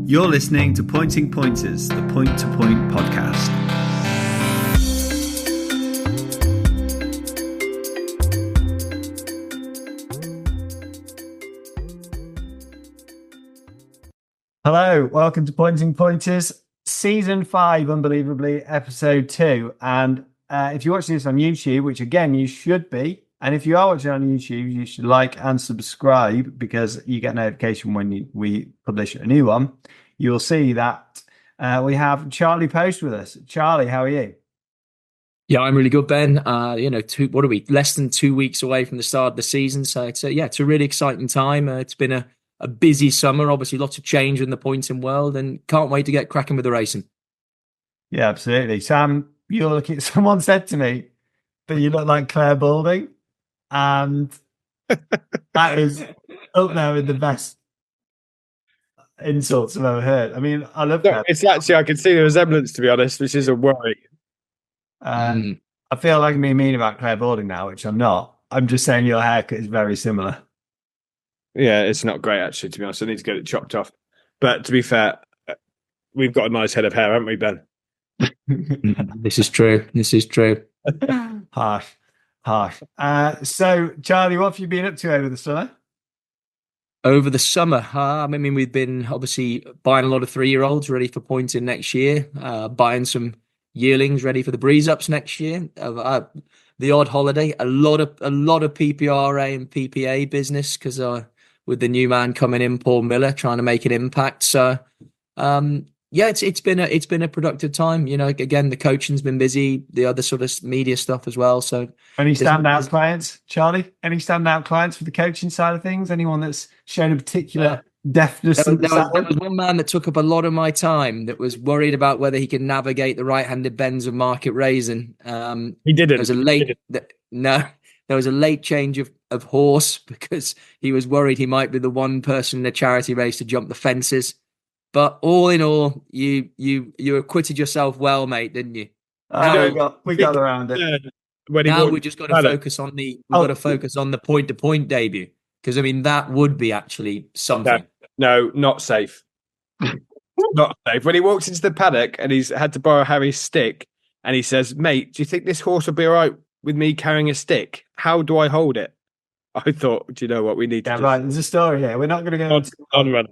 You're listening to Pointing Pointers, the Point to Point podcast. Hello, welcome to Pointing Pointers, Season 5, unbelievably, Episode 2. And if you're watching this on YouTube, which again, you should be, and if you are watching on YouTube, you should like and subscribe because you get notification when we publish a new one. You'll see that we have Charlie Post with us. Charlie, how are you? Yeah, I'm really good, Ben. What are we? Less than 2 weeks away from the start of the season. So it's a really exciting time. It's been a busy summer, obviously lots of change in the pointing world, and can't wait to get cracking with the racing. Yeah, absolutely. Sam, you're looking, someone said to me that you look like Claire Balding, and that is up there with the best insults I've ever heard. I mean, I love that. It's actually, I can see the resemblance, to be honest, which is a worry. I feel like I'm being mean about Claire Balding now, which I'm not. I'm just saying your haircut is very similar. Yeah, it's not great, actually, to be honest. I need to get it chopped off. But to be fair, we've got a nice head of hair, haven't we, Ben? This is true. Harsh. So, Charlie, what have you been up to over the summer? Over the summer, we've been obviously buying a lot of 3-year-olds ready for pointing next year, buying some yearlings ready for the breeze ups next year. The odd holiday, a lot of PPORA and PPA business because with the new man coming in, Paul Miller, trying to make an impact. So, it's been a productive time. You know, again, the coaching's been busy, the other sort of media stuff as well. So, any standout clients, Charlie? Any standout clients for the coaching side of things? Anyone that's shown a particular deftness? There was one man that took up a lot of my time that was worried about whether he could navigate the right-handed bends of Market Raisin. He didn't. There was a late change of horse because he was worried he might be the one person in a charity race to jump the fences. But all in all, you acquitted yourself well, mate, didn't you? We got around it. Now we just got to focus on the point-to-point debut because that would be actually something. No, not safe. Not safe. When he walks into the paddock and he's had to borrow Harry's stick, and he says, "Mate, do you think this horse will be all right with me carrying a stick? How do I hold it?" I thought, do you know what we need to do? Right, there's a story here. We're not going to go non-run.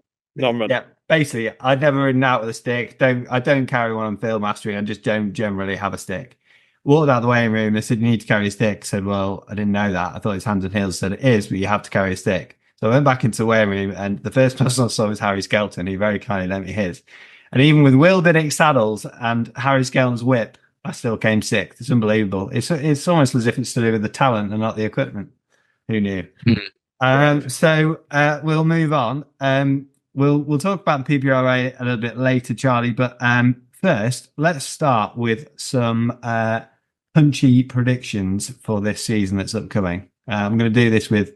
Yeah, basically, I'd never ridden out with a stick. I don't carry one on field mastering. I just don't generally have a stick. Walked out of the weighing room. They said, "You need to carry a stick." I said, "Well, I didn't know that. I thought it's hands and heels." Said, "It is, but you have to carry a stick." So I went back into the weighing room, and the first person I saw was Harry Skelton. He very kindly lent me his. And even with Will Biddick's saddles and Harry Skelton's whip, I still came sixth. It's unbelievable. It's almost as if it's to do with the talent and not the equipment. Who knew? So we'll move on. We'll talk about the PPORA a little bit later, Charlie. But first, let's start with some punchy predictions for this season that's upcoming. I'm going to do this with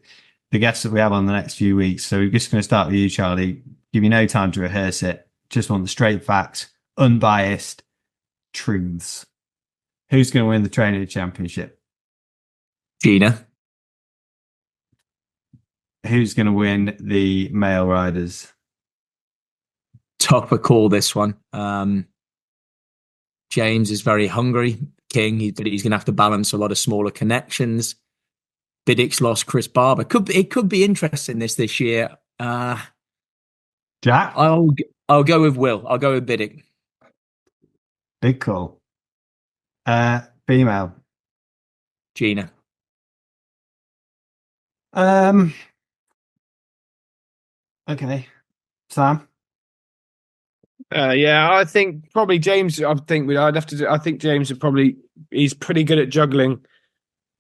the guests that we have on the next few weeks. So we're just going to start with you, Charlie. Give you no time to rehearse it. Just want the straight facts, unbiased truths. Who's going to win the Training Championship? Gina. Who's going to win the male riders? Tougher call, this one. James is very hungry, King, but he's going to have to balance a lot of smaller connections. Biddick's lost Chris Barber. It could be interesting this year. Jack? I'll go with Will. I'll go with Biddick. Big call. Female. Gina. Okay. Sam? I think probably James. I think James he's pretty good at juggling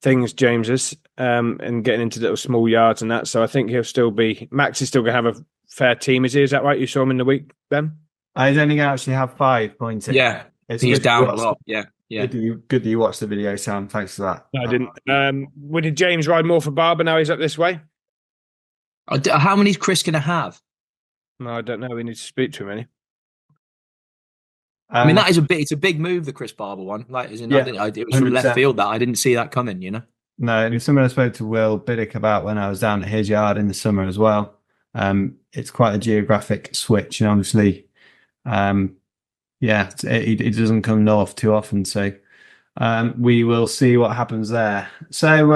things, James is, and getting into little small yards and that. So I think he'll still be. Max is still going to have a fair team. Is that right? You saw him in the week, Ben? He's only going to actually have 5 points. Yeah, he's down a lot. Yeah. Good that you watched the video, Sam. Thanks for that. No, I didn't. Did James ride more for Barber now he's up this way? How many is Chris going to have? No, I don't know. We need to speak to him, any. That is it's a big move, the Chris Barber one. It was from left field that I didn't see that coming, you know. No, and it's something I spoke to Will Biddick about when I was down at his yard in the summer as well. It's quite a geographic switch, and obviously Yeah, it doesn't come north too often, so we will see what happens there. So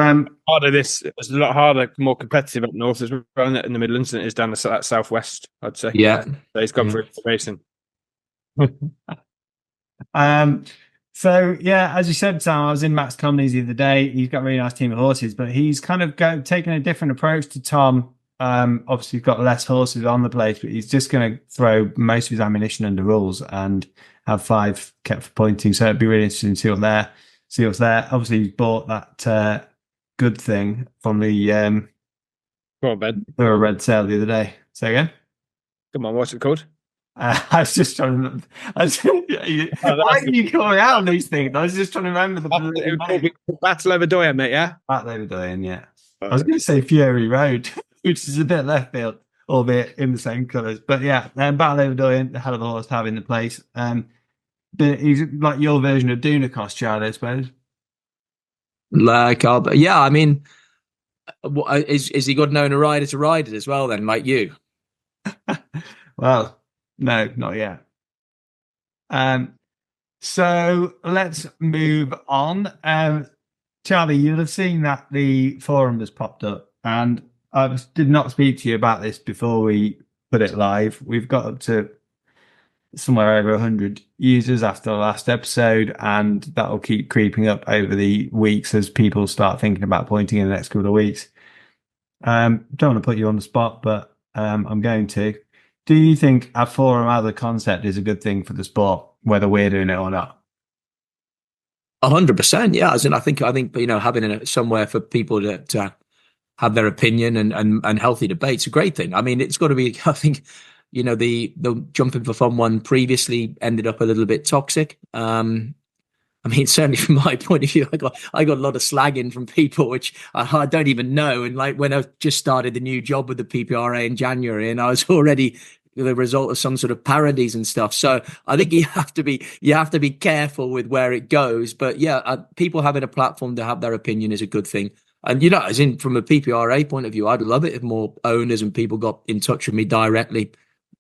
harder. It's a lot harder, more competitive up north as well in the Midlands than it is down the southwest. I'd say. Yeah. So he's gone for racing. So yeah, as you said, Sam, I was in Matt's Comedies the other day. He's got a really nice team of horses, but he's kind of taken a different approach to Tom. Obviously, he's got less horses on the place, but he's just going to throw most of his ammunition under rules and have 5 kept for pointing. So it'd be really interesting to see what's there. Obviously, he bought that good thing from the Go on, Ben. red sale the other day. Say again. Come on, what's it called? I was just trying to. Why are you calling out on these things? I was just trying to remember the Battle Over Doyen, mate. Yeah, Battle Over Doyen. Yeah, I was going to say Fury Road, which is a bit left field, albeit in the same colours. But yeah, Battle Over Doyen, the hell of a horse to have in the place. But he's like your version of Dunacross, Charlie, I suppose. Like, yeah, I mean, is he good known a rider to ride it as well? Then, like you. Well. No, not yet. So let's move on. Charlie, you'll have seen that the forum has popped up, and I did not speak to you about this before we put it live. We've got up to somewhere over 100 users after the last episode, and that'll keep creeping up over the weeks as people start thinking about pointing in the next couple of weeks. Don't want to put you on the spot, but I'm going to. Do you think a forum as a concept is a good thing for the sport, whether we're doing it or not? 100%, yeah. As in, I think having somewhere for people to have their opinion and healthy debate's a great thing. I mean, it's got to be. I think the jumping for fun one previously ended up a little bit toxic. I mean, certainly from my point of view, I got a lot of slagging from people, which I don't even know. And like when I just started the new job with the PPORA in January, and I was already the result of some sort of parodies and stuff. So I think you have to be careful with where it goes. But yeah, people having a platform to have their opinion is a good thing. And as in from a PPRA point of view, I'd love it if more owners and people got in touch with me directly.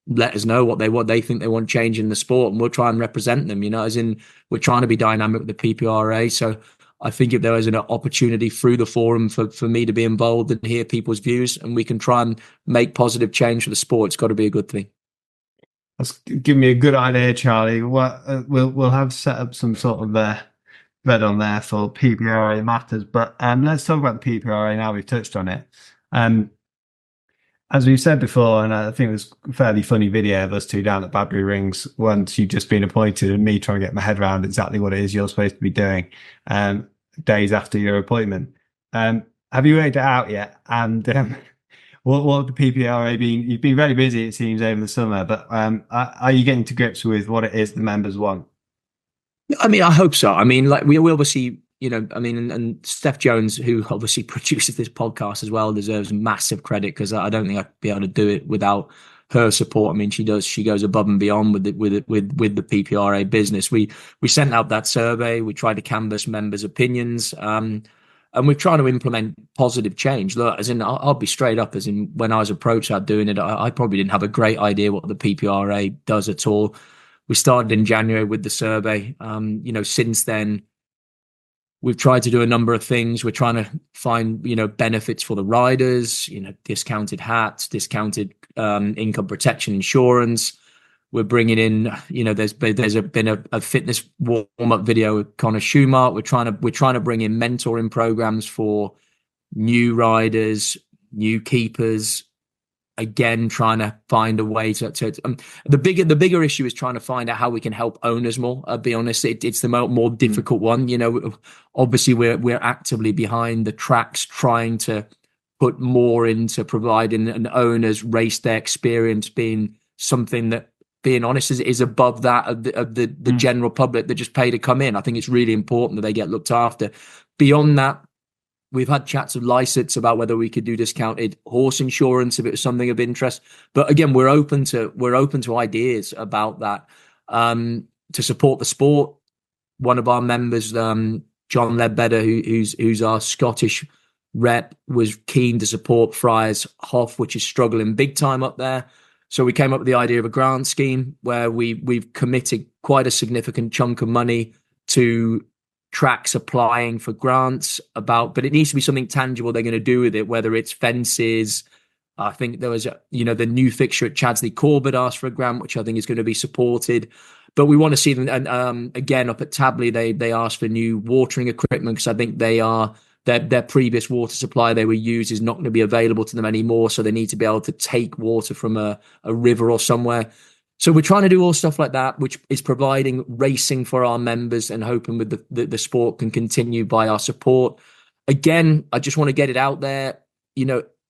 Let us know what they think they want change in the sport, and we'll try and represent them. As in we're trying to be dynamic with the PPRA. So I think if there is an opportunity through the forum for me to be involved and hear people's views, and we can try and make positive change for the sport, it's got to be a good thing. That's giving me a good idea, Charlie. We'll have set up some sort of thread on there for PPRA matters. But let's talk about the PPRA now. We've touched on it. As we've said before, and I think it was a fairly funny video of us two down at Badbury Rings once you've just been appointed and me trying to get my head around exactly what it is you're supposed to be doing days after your appointment. Have you worked it out yet? And what the PPRA been? You've been very busy, it seems, over the summer, but are you getting to grips with what it is the members want? I mean, I hope so. I mean, like we obviously, and Steph Jones, who obviously produces this podcast as well, deserves massive credit, because I don't think I'd be able to do it without her support. I mean, she goes above and beyond with the PPRA business. We sent out that survey. We tried to canvass members' opinions, and we're trying to implement positive change. Look, as in, I'll be straight up. As in, when I was approached about doing it, I probably didn't have a great idea what the PPRA does at all. We started in January with the survey. Since then, we've tried to do a number of things. We're trying to find, benefits for the riders, discounted hats, discounted income protection insurance. We're bringing in, there's been a fitness warm-up video with Connor Schumart. We're trying to bring in mentoring programs for new riders, new keepers. Again, trying to find a way to the bigger issue is trying to find out how we can help owners more. I'll be honest, it's the more difficult one. Obviously we're actively behind the tracks trying to put more into providing an owner's race day experience being something that, being honest, is above that of the general public that just pay to come in. I think it's really important that they get looked after. Beyond that, we've had chats of licensed about whether we could do discounted horse insurance if it was something of interest. But again, we're open to ideas about that to support the sport. One of our members, John Ledbetter, who's our Scottish rep, was keen to support Friars Hoff, which is struggling big time up there. So we came up with the idea of a grant scheme where we've committed quite a significant chunk of money to tracks applying for grants but it needs to be something tangible they're going to do with it, whether it's fences. I think there was, the new fixture at Chadsley Corbett asked for a grant, which I think is going to be supported. But we want to see them. And again, up at Tabley, they asked for new watering equipment because I think their previous water supply they were used is not going to be available to them anymore. So they need to be able to take water from a river or somewhere. So we're trying to do all stuff like that, which is providing racing for our members and hoping with the sport can continue by our support. Again, I just want to get it out there.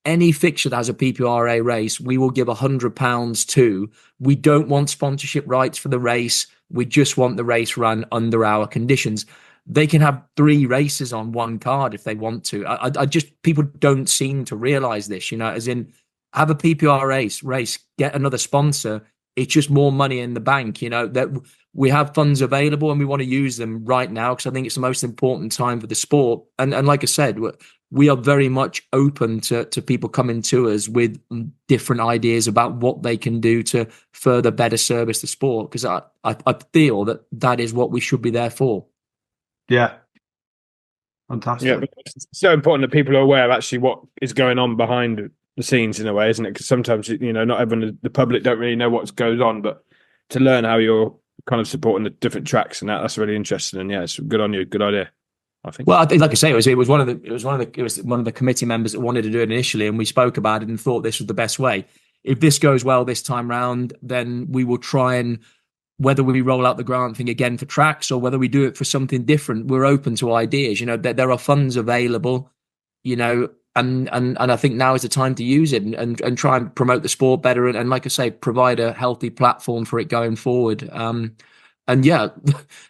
Any fixture that has a PPORA race, we will give £100 to. We don't want sponsorship rights for the race. We just want the race run under our conditions. They can have 3 races on one card if they want to. I just, people don't seem to realize this, as in have a PPORA race, get another sponsor. It's just more money in the bank, that we have funds available and we want to use them right now because I think it's the most important time for the sport. And like I said, we are very much open to people coming to us with different ideas about what they can do to further better service the sport, because I feel that is what we should be there for. Yeah. Fantastic. Yeah, it's so important that people are aware of actually what is going on behind the scenes in a way, isn't it? Because sometimes, not everyone, the public don't really know what goes on, but to learn how you're kind of supporting the different tracks and that's really interesting. And yeah, it's good on you. Good idea, I think. Well, I think, like I say, it was one of the committee members that wanted to do it initially, and we spoke about it and thought this was the best way. If this goes well this time round, then we will try and, whether we roll out the grant thing again for tracks or whether we do it for something different, we're open to ideas. There are funds available, and I think now is the time to use it and try and promote the sport better and like I say, provide a healthy platform for it going forward. And yeah,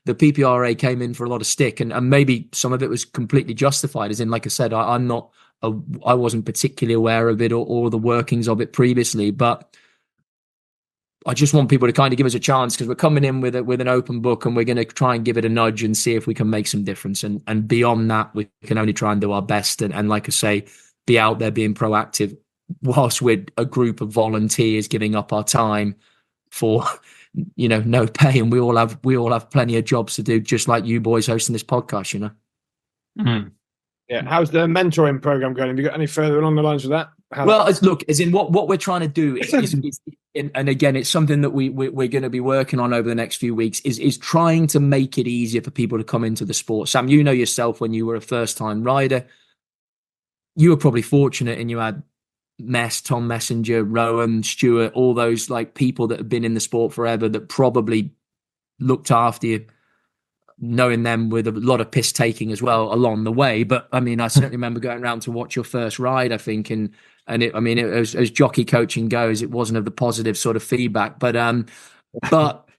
the PPRA came in for a lot of stick, and maybe some of it was completely justified. As in, like I said, I wasn't particularly aware of it or the workings of it previously, but I just want people to kind of give us a chance because we're coming in with an open book and we're going to try and give it a nudge and see if we can make some difference. And beyond that, we can only try and do our best. And like I say, be out there being proactive whilst we're a group of volunteers giving up our time for, no pay. And we all have plenty of jobs to do, just like you boys hosting this podcast, Mm. Yeah. How's the mentoring program going? Have you got any further along the lines of that? As in what we're trying to do is and again, it's something that we're going to be working on over the next few weeks is trying to make it easier for people to come into the sport. Sam, yourself, when you were a first-time rider, you were probably fortunate and you had Tom Messenger, Rowan, Stewart, all those like people that have been in the sport forever that probably looked after you, knowing them with a lot of piss taking as well along the way. But I mean, I certainly remember going around to watch your first ride, I think, and it as jockey coaching goes, it wasn't of the positive sort of feedback, but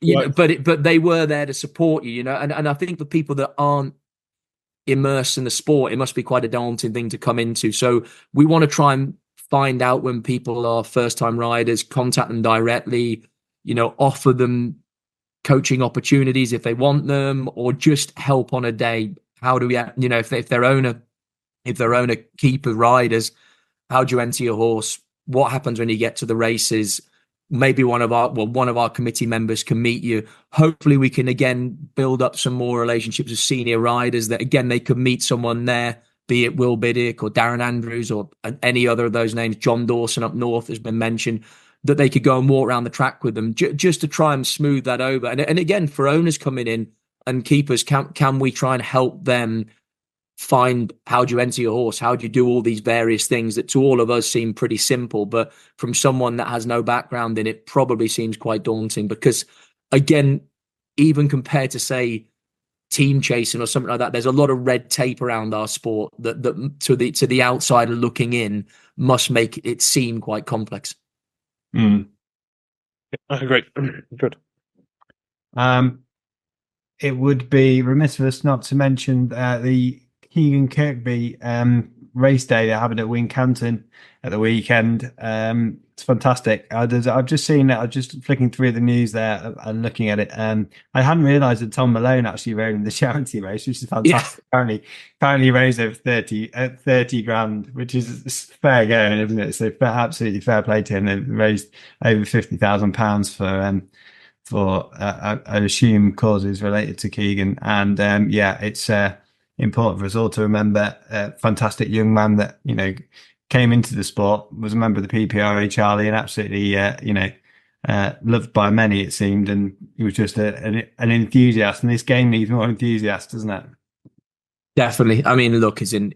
they were there to support you, and I think for people that aren't immersed in the sport, it must be quite a daunting thing to come into. So we want to try and find out when people are first time riders, contact them directly, offer them coaching opportunities if they want them, or just help on a day. How do we, if they're owner keeper riders, how do you enter your horse? What happens when you get to the races? Maybe one of our committee members can meet you. Hopefully we can again build up some more relationships with senior riders that again, they could meet someone there, be it Will Biddick or Darren Andrews or any other of those names. John Dawson up north has been mentioned, that they could go and walk around the track with them just to try and smooth that over. And again, for owners coming in and keepers, can we try and help them find how do you enter your horse? How do you do all these various things that to all of us seem pretty simple, but from someone that has no background in it probably seems quite daunting, because again, even compared to say team chasing or something like that, there's a lot of red tape around our sport that to the outsider looking in must make it seem quite complex. Mm. Great. Good. It would be remiss of us not to mention the Keegan Kirkby race day they're having at Wincanton at the weekend. It's fantastic. I've just seen it. I'm just flicking through the news there and looking at it. I hadn't realised that Tom Malone actually rode in the charity race, which is fantastic. Yeah. Apparently raised over 30 grand, which is fair going, isn't it? So absolutely fair play to him. They've raised over £50,000 for I assume causes related to Keegan. And it's important for us all to remember a fantastic young man that, came into the sport, was a member of the PPORA, Charlie, and absolutely, loved by many, it seemed. And he was just an enthusiast. And this game needs more enthusiasts, doesn't it? Definitely. I mean, look, as in,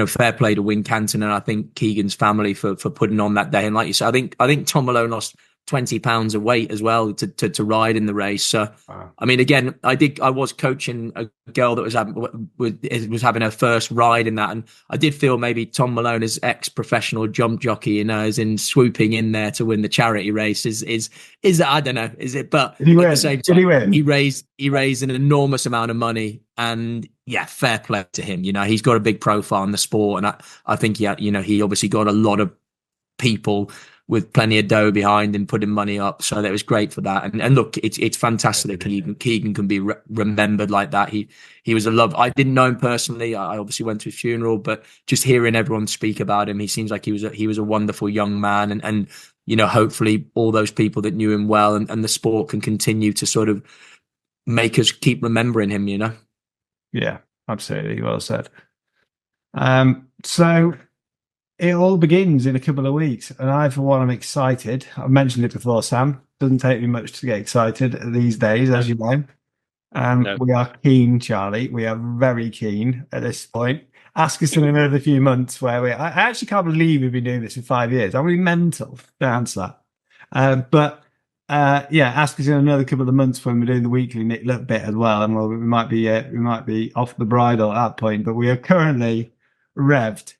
fair play to Wincanton, and I think Keegan's family for putting on that day. And like you said, I think Tom Malone lost 20 pounds of weight as well to ride in the race. So, wow. I mean, again, I was coaching a girl that was having her first ride in that. And I did feel maybe Tom Malone, as ex-professional jump jockey, is in swooping in there to win the charity race is I don't know, is it? But at the same time, he raised an enormous amount of money, and yeah, fair play to him. He's got a big profile in the sport. And I think he obviously got a lot of people with plenty of dough behind him putting money up, so that was great for that. And look, it's fantastic that Keegan can be remembered like that. He was a love. I didn't know him personally. I obviously went to his funeral, but just hearing everyone speak about him, he seems like he was a wonderful young man. And hopefully all those people that knew him well and the sport can continue to sort of make us keep remembering him. Yeah, absolutely. Well said. So it all begins in a couple of weeks, and I, for one, am excited. I've mentioned it before, Sam. Doesn't take me much to get excited these days, as you know. No. We are keen, Charlie. We are very keen at this point. Ask us in another few months where I actually can't believe we've been doing this for 5 years. I'm really mental to answer that. Ask us in another couple of months when we're doing the weekly Nick Look bit as well, and we might be off the bridle at that point. But we are currently revved.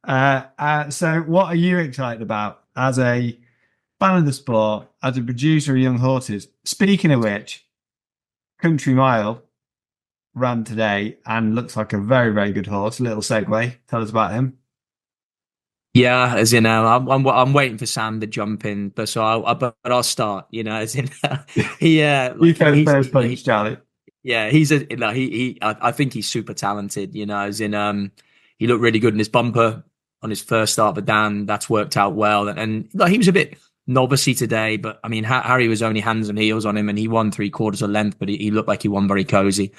So what are you excited about as a fan of the sport, as a producer of young horses? Speaking of which, Country Mile ran today and looks like a very, very good horse. A little segue. Tell us about him. Yeah, as in, I'm waiting for Sam to jump in, but I'll start. As in, you can first punch, Charlie. Yeah, I think he's super talented. As in, he looked really good in his bumper on his first start for Dan. That's worked out well. And he was a bit novice-y today, but I mean, Harry was only hands and heels on him, and he won 3/4 of length, but he looked like he won very cozy.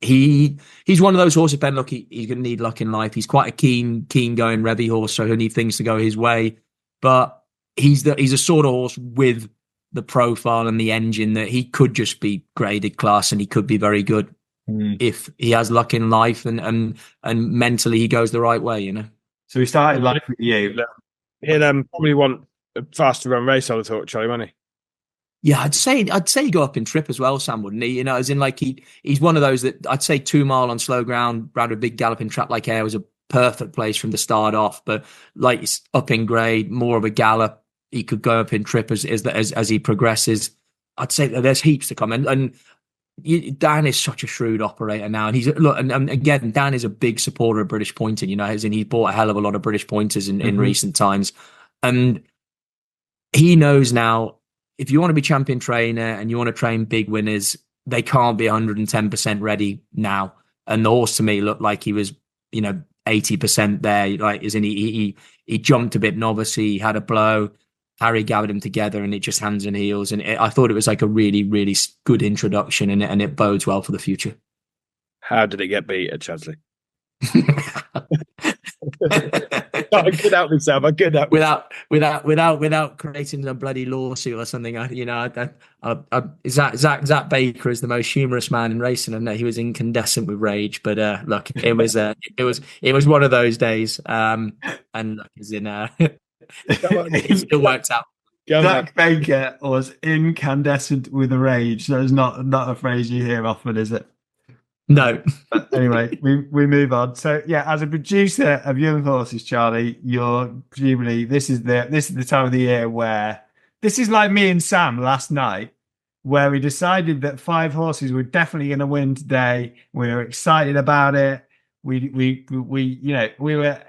He's one of those horses, Ben. Look, he's going to need luck in life. He's quite a keen going revy horse, so he'll need things to go his way. But he's a sort of horse with the profile and the engine that he could just be graded class, and he could be very good if he has luck in life and mentally he goes the right way. So he started life with you. He'll probably want a faster run race, I would have thought, Charlie, won't he? Yeah, I'd say he'd go up in trip as well, Sam, wouldn't he? As in, like, he's one of those that I'd say 2 mile on slow ground, round a big galloping trap like Ayr was a perfect place from the start off. But like it's up in grade, more of a gallop, he could go up in trip as he progresses. I'd say that there's heaps to come, and Dan is such a shrewd operator now, and and again, Dan is a big supporter of British pointing. As in, he bought a hell of a lot of British pointers in recent times, and he knows now, if you want to be champion trainer and you want to train big winners, they can't be 110% ready now. And the horse to me looked like he was, 80% there. Like, as in he jumped a bit novice, he had a blow. Harry gathered him together, and it just hands and heels. And I thought it was like a really, really good introduction, and it bodes well for the future. How did it get beat at Chadley? I could help myself. I could help without creating a bloody lawsuit or something. Zach Baker is the most humorous man in racing, and he was incandescent with rage. But look, it was one of those days. And look, as in, it still worked out. Zach Baker was incandescent with rage. That's not a phrase you hear often, is it? No. But anyway, we move on. So yeah, as a producer of young horses, Charlie, you're presumably this is the time of the year where this is like me and Sam last night, where we decided that 5 horses were definitely going to win today. We were excited about it. we were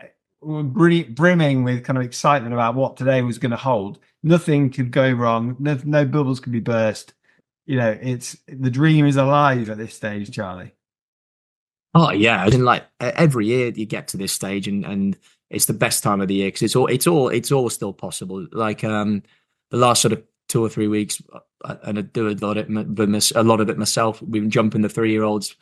brimming with kind of excitement about what today was going to hold. Nothing could go wrong. No bubbles could be burst. It's the dream is alive at this stage, Charlie. Oh yeah, and like every year you get to this stage, and it's the best time of the year because it's all still possible. Like the last sort of 2 or 3 weeks, and I do a lot of it myself. We've been jumping the 3-year-olds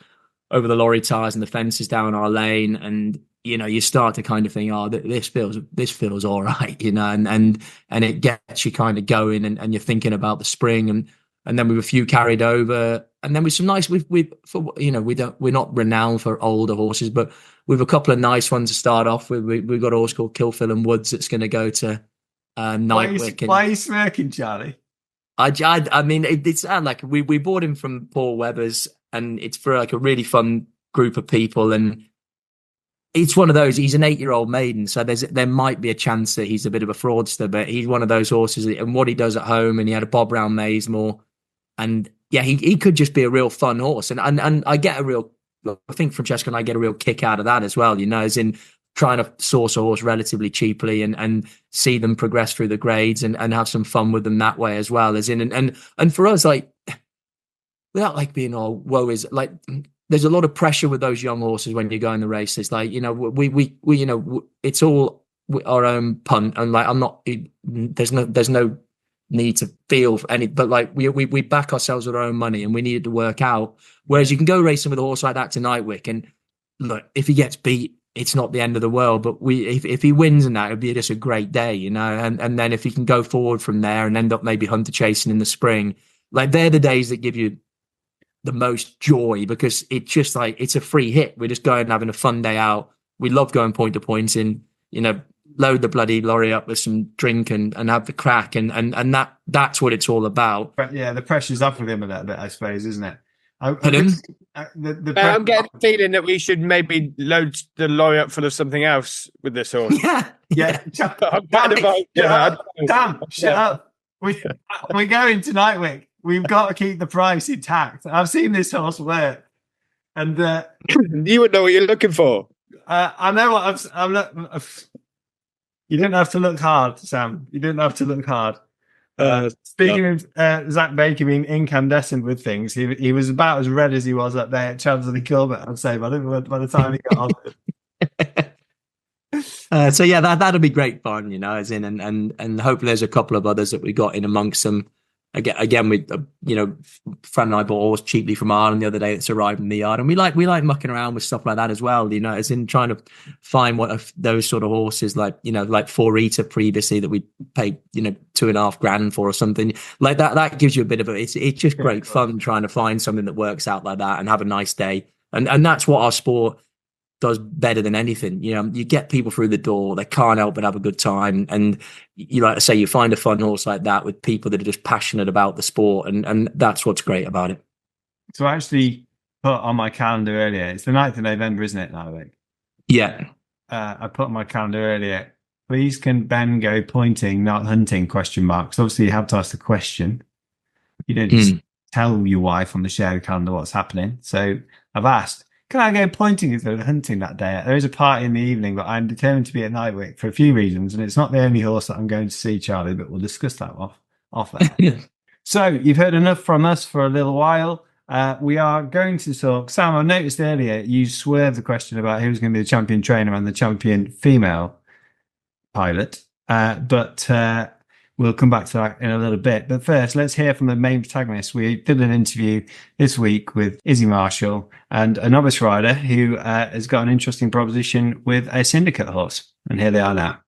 over the lorry tires and the fences down our lane, and you start to kind of think, oh, this feels all right, and it gets you kind of going, and you're thinking about the spring, and then with a few carried over, and then with some nice, we're not renowned for older horses, but with a couple of nice ones to start off with. We've got a horse called Kilfill and Woods that's going to go to Knightwick. Why are you smirking, Charlie? I mean, it's like we bought him from Paul Webber's, and it's for like a really fun group of people, and it's one of those. He's an 8-year-old maiden, so there might be a chance that he's a bit of a fraudster, but he's one of those horses, and what he does at home, and he had a bob round Maysmore, and yeah, he could just be a real fun horse, and I get I think Francesca and I get a real kick out of that as well, as in trying to source a horse relatively cheaply and see them progress through the grades and have some fun with them that way as well, as in and for us, like, without like being all woe is, like, there's a lot of pressure with those young horses when you go in the races. Like, we it's all our own punt, and like, there's no need to feel for any, but like we back ourselves with our own money, and we needed to work out. Whereas you can go racing with a horse like that to Knightwick, and look, if he gets beat, it's not the end of the world. But if he wins in that, it'd be just a great day, and then if he can go forward from there and end up maybe hunter chasing in the spring, like, they're the days that give you the most joy, because it's just like, it's a free hit. We're just going and having a fun day out. We love going point to point in, load the bloody lorry up with some drink and have the crack, and that's what it's all about. But yeah, the pressure's up with him a little bit, I suppose, isn't it? I'm getting a feeling that we should maybe load the lorry up full of something else with this horse. Yeah. Damn, shut up. We're going to Knightwick. We've got to keep the price intact. I've seen this horse work, and you would know what you're looking for. I know what I'm not. You didn't have to look hard, Sam. You didn't have to look hard. Speaking of Zach Baker being incandescent with things, he was about as red as he was up there at Chancery Corbett, I'd say, by the time he got on. So yeah, that'll be great fun, as in, and hopefully there's a couple of others that we got in amongst them. Again, we Fran and I bought a horse cheaply from Ireland the other day that's arrived in the yard, and we like mucking around with stuff like that as well. As in trying to find what those sort of horses, like 4-eater previously that we paid $2,500 for or something like that. That gives you a bit of it's just great fun trying to find something that works out like that and have a nice day, and that's what our sport does better than anything. You get people through the door, they can't help but have a good time, and like I say, you find a fun horse like that with people that are just passionate about the sport, and that's what's great about it. So I actually put on my calendar earlier, it's the 9th of November, isn't it, now? Yeah. I put on my calendar earlier, please can Ben go pointing, not hunting, ? So obviously you have to ask the question. You don't just tell your wife on the shared calendar what's happening. So I've asked, can I go pointing instead of hunting that day? There is a party in the evening, but I'm determined to be at Knightwick for a few reasons, and it's not the only horse that I'm going to see, Charlie, but we'll discuss that off there. So you've heard enough from us for a little while. We are going to talk. Sam, I noticed earlier you swerved the question about who's going to be the champion trainer and the champion female pilot, but we'll come back to that in a little bit. But first, let's hear from the main protagonist. We did an interview this week with Izzy Marshall and a novice rider who has got an interesting proposition with a Syndicate horse. And here they are now.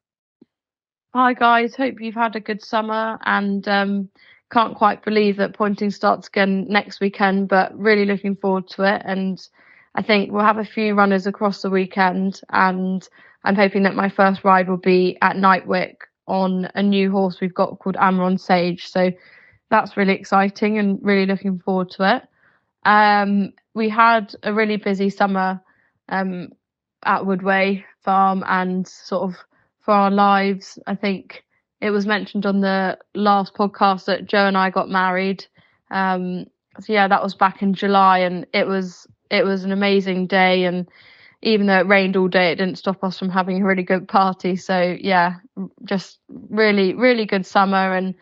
Hi, guys. Hope you've had a good summer, and can't quite believe that pointing starts again next weekend, but really looking forward to it. And I think we'll have a few runners across the weekend, and I'm hoping that my first ride will be at Knightwick on a new horse we've got called Sage. So that's really exciting and really looking forward to it. We had a really busy summer at Woodway Farm, and sort of for our lives, I think it was mentioned on the last podcast that Joe and I got married. So yeah, that was back in July, and it was an amazing day, and even though it rained all day, it didn't stop us from having a really good party. So yeah, just really, really good summer. And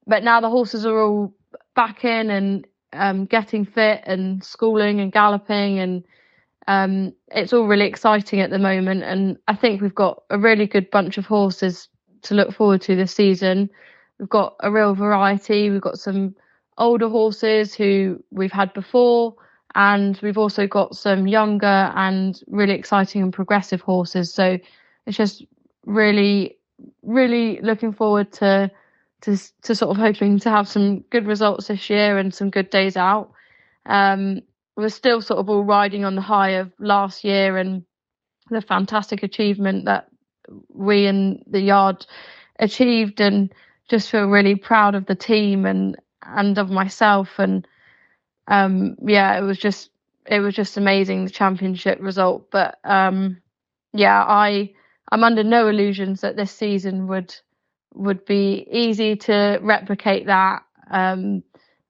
but now the horses are all back in and getting fit and schooling and galloping, and it's all really exciting at the moment. And I think we've got a really good bunch of horses to look forward to this season. We've got a real variety. We've got some older horses who we've had before, and we've also got some younger and really exciting and progressive horses. So it's just really, really looking forward to sort of hoping to have some good results this year and some good days out. We're still sort of all riding on the high of last year and the fantastic achievement that we and the yard achieved, and just feel really proud of the team and of myself. And yeah, it was just amazing, the championship result. But yeah, I'm under no illusions that this season would be easy to replicate that.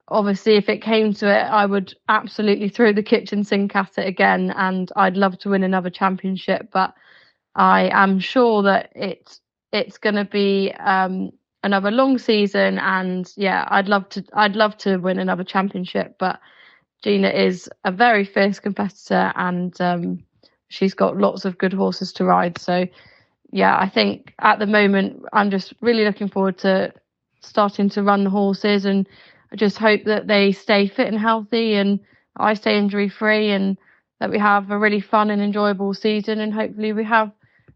Obviously, if it came to it, I would absolutely throw the kitchen sink at it again, and I'd love to win another championship. But I am sure that it's going to be another long season, and yeah, I'd love to win another championship. But Gina is a very fierce competitor, and she's got lots of good horses to ride. So yeah, I think at the moment I'm just really looking forward to starting to run the horses, and I just hope that they stay fit and healthy, and I stay injury free, and that we have a really fun and enjoyable season, and hopefully we have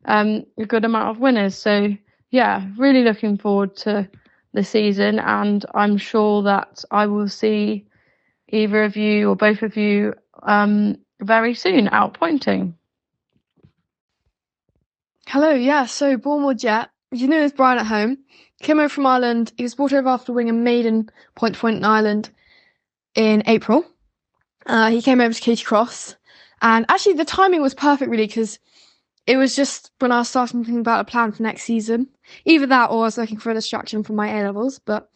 a good amount of winners. So yeah, really looking forward to the season, and I'm sure that I will see either of you or both of you very soon out pointing. Hello, yeah, so Bournemouth Jet, you know, is Brian at home. Came over from Ireland. He was brought over after winning a maiden point in Ireland in April. He came over to Katie Cross, and actually the timing was perfect, really, because it was just when I was starting to think about a plan for next season. Either that, or I was looking for a distraction from my A-levels, but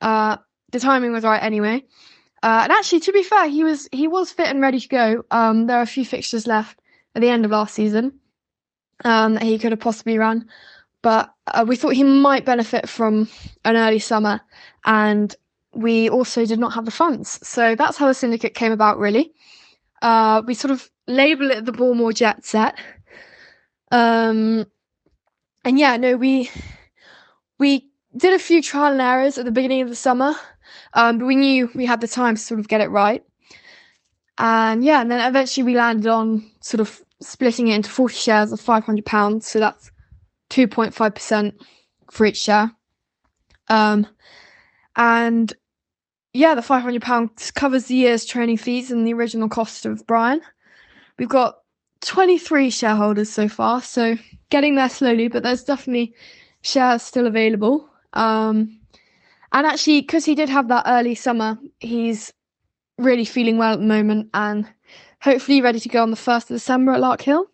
the timing was right anyway. And actually, to be fair, he was fit and ready to go. There are a few fixtures left at the end of last season that he could have possibly run, but we thought he might benefit from an early summer, and we also did not have the funds. So that's how the Syndicate came about, really. We sort of label it the Bournemouth Jet set. And yeah, no, we did a few trial and errors at the beginning of the summer, but we knew we had the time to sort of get it right. And yeah, and then eventually we landed on sort of splitting it into 40 shares of £500, so that's 2.5% for each share. And yeah, the £500 covers the year's training fees and the original cost of Brian. We've got 23 shareholders so far, so getting there slowly, but there's definitely shares still available. And actually, because he did have that early summer, he's really feeling well at the moment, and hopefully ready to go on the 1st of December at Larkhill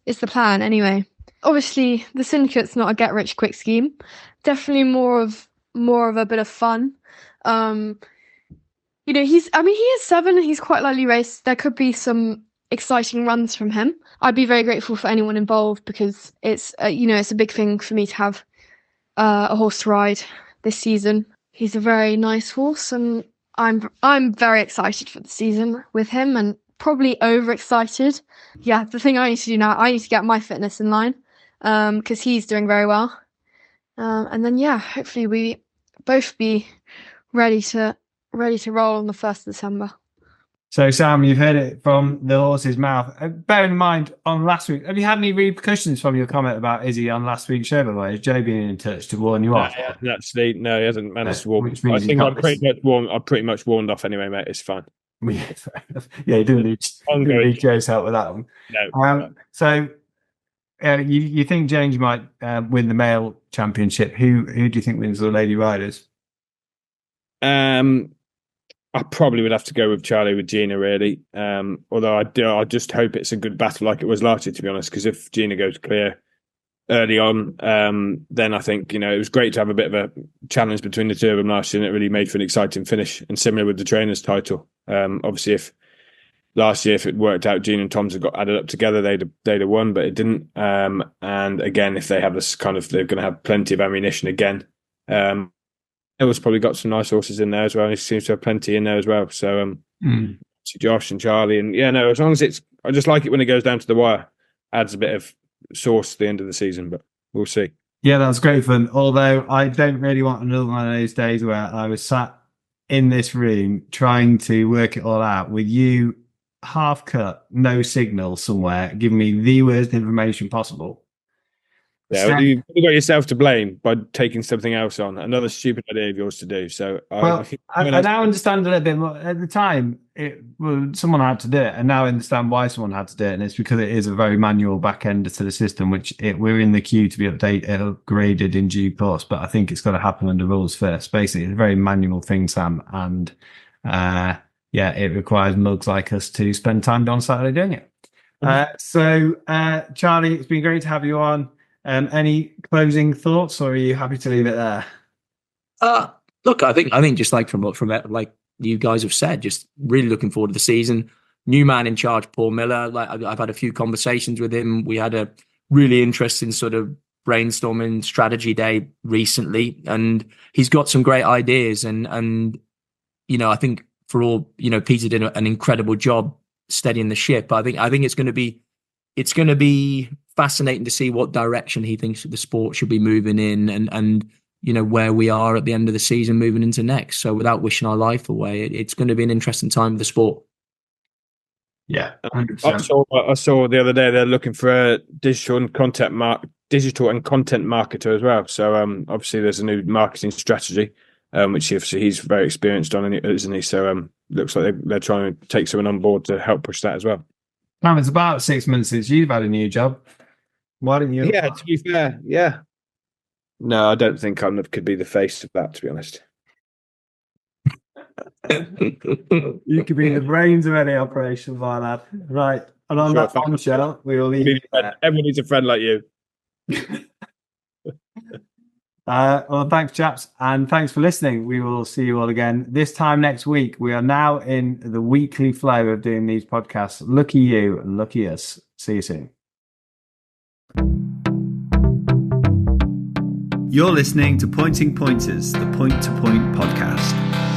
is the plan anyway. Obviously, the Syndicate's not a get-rich-quick scheme. Definitely more of a bit of fun. You know, he is 7, and he's quite lightly raced. There could be some exciting runs from him. I'd be very grateful for anyone involved, because it's it's a big thing for me to have a horse to ride this season. He's a very nice horse, and I'm very excited for the season with him, and probably overexcited. Yeah, the thing I need to do now, I need to get my fitness in line, because he's doing very well. And then yeah, hopefully we both be ready to roll on the 1st of December. So, Sam, you've heard it from the horse's mouth. Bearing in mind, on last week, have you had any repercussions from your comment about Izzy on last week's show, by the way? Has Joe been in touch to warn you off? Actually, no, he hasn't managed to warn. Which means I think I'm pretty much warned off anyway, mate. It's fine. Yeah, you didn't need Joe's help with that one. No. So, you think James might win the male championship? Who do you think wins the lady riders? I probably would have to go with Charlie with Gina, really. Although I just hope it's a good battle like it was last year, to be honest, because if Gina goes clear early on, then I think, it was great to have a bit of a challenge between the two of them last year, and it really made for an exciting finish. And similar with the trainers title. Obviously, if last year, if it worked out, Gene and Tom's had got added up together, they'd have won, but it didn't. And again, if they have this kind of, they're going to have plenty of ammunition again. Hill's probably got some nice horses in there as well. He seems to have plenty in there as well. So Josh and Charlie, and as long as I just like it when it goes down to the wire. Adds a bit of sauce at the end of the season, but we'll see. Yeah, that's great fun. Although I don't really want another one of those days where I was sat in this room trying to work it all out with you, half cut, no signal somewhere, giving me the worst information possible. Yeah, you got yourself to blame by taking something else on. Another stupid idea of yours to do. So, I now understand a little bit more. At the time, someone had to do it, and now I understand why someone had to do it, and it's because it is a very manual back end to the system, which we're in the queue to be upgraded in due course. But I think it's got to happen under rules first. Basically, it's a very manual thing, Sam, and it requires mugs like us to spend time on Saturday doing it. So, Charlie, it's been great to have you on. Any closing thoughts, or are you happy to leave it there? Look, I think just like from like you guys have said, just really looking forward to the season. New man in charge, Paul Miller. Like I've had a few conversations with him. We had a really interesting sort of brainstorming strategy day recently, and he's got some great ideas. And I think for all Peter did an incredible job steadying the ship. I think it's going to be fascinating to see what direction he thinks the sport should be moving in, and where we are at the end of the season moving into next. So without wishing our life away, it's going to be an interesting time for the sport. Yeah, 100%. I saw the other day they're looking for a digital and content marketer as well. So obviously there's a new marketing strategy, which obviously he's very experienced on, isn't he? So looks like they're trying to take someone on board to help push that as well. Now, it's about 6 months since you've had a new job. Why didn't you? Yeah, to be fair, yeah. No, I don't think I could be the face of that, to be honest. You could be the brains of any operation, my lad. Right. And on that bombshell, we will leave it there. Everyone needs a friend like you. Well, thanks, chaps. And thanks for listening. We will see you all again this time next week. We are now in the weekly flow of doing these podcasts. Lucky you and lucky us. See you soon. You're listening to Pointing Pointers, the Point to Point podcast.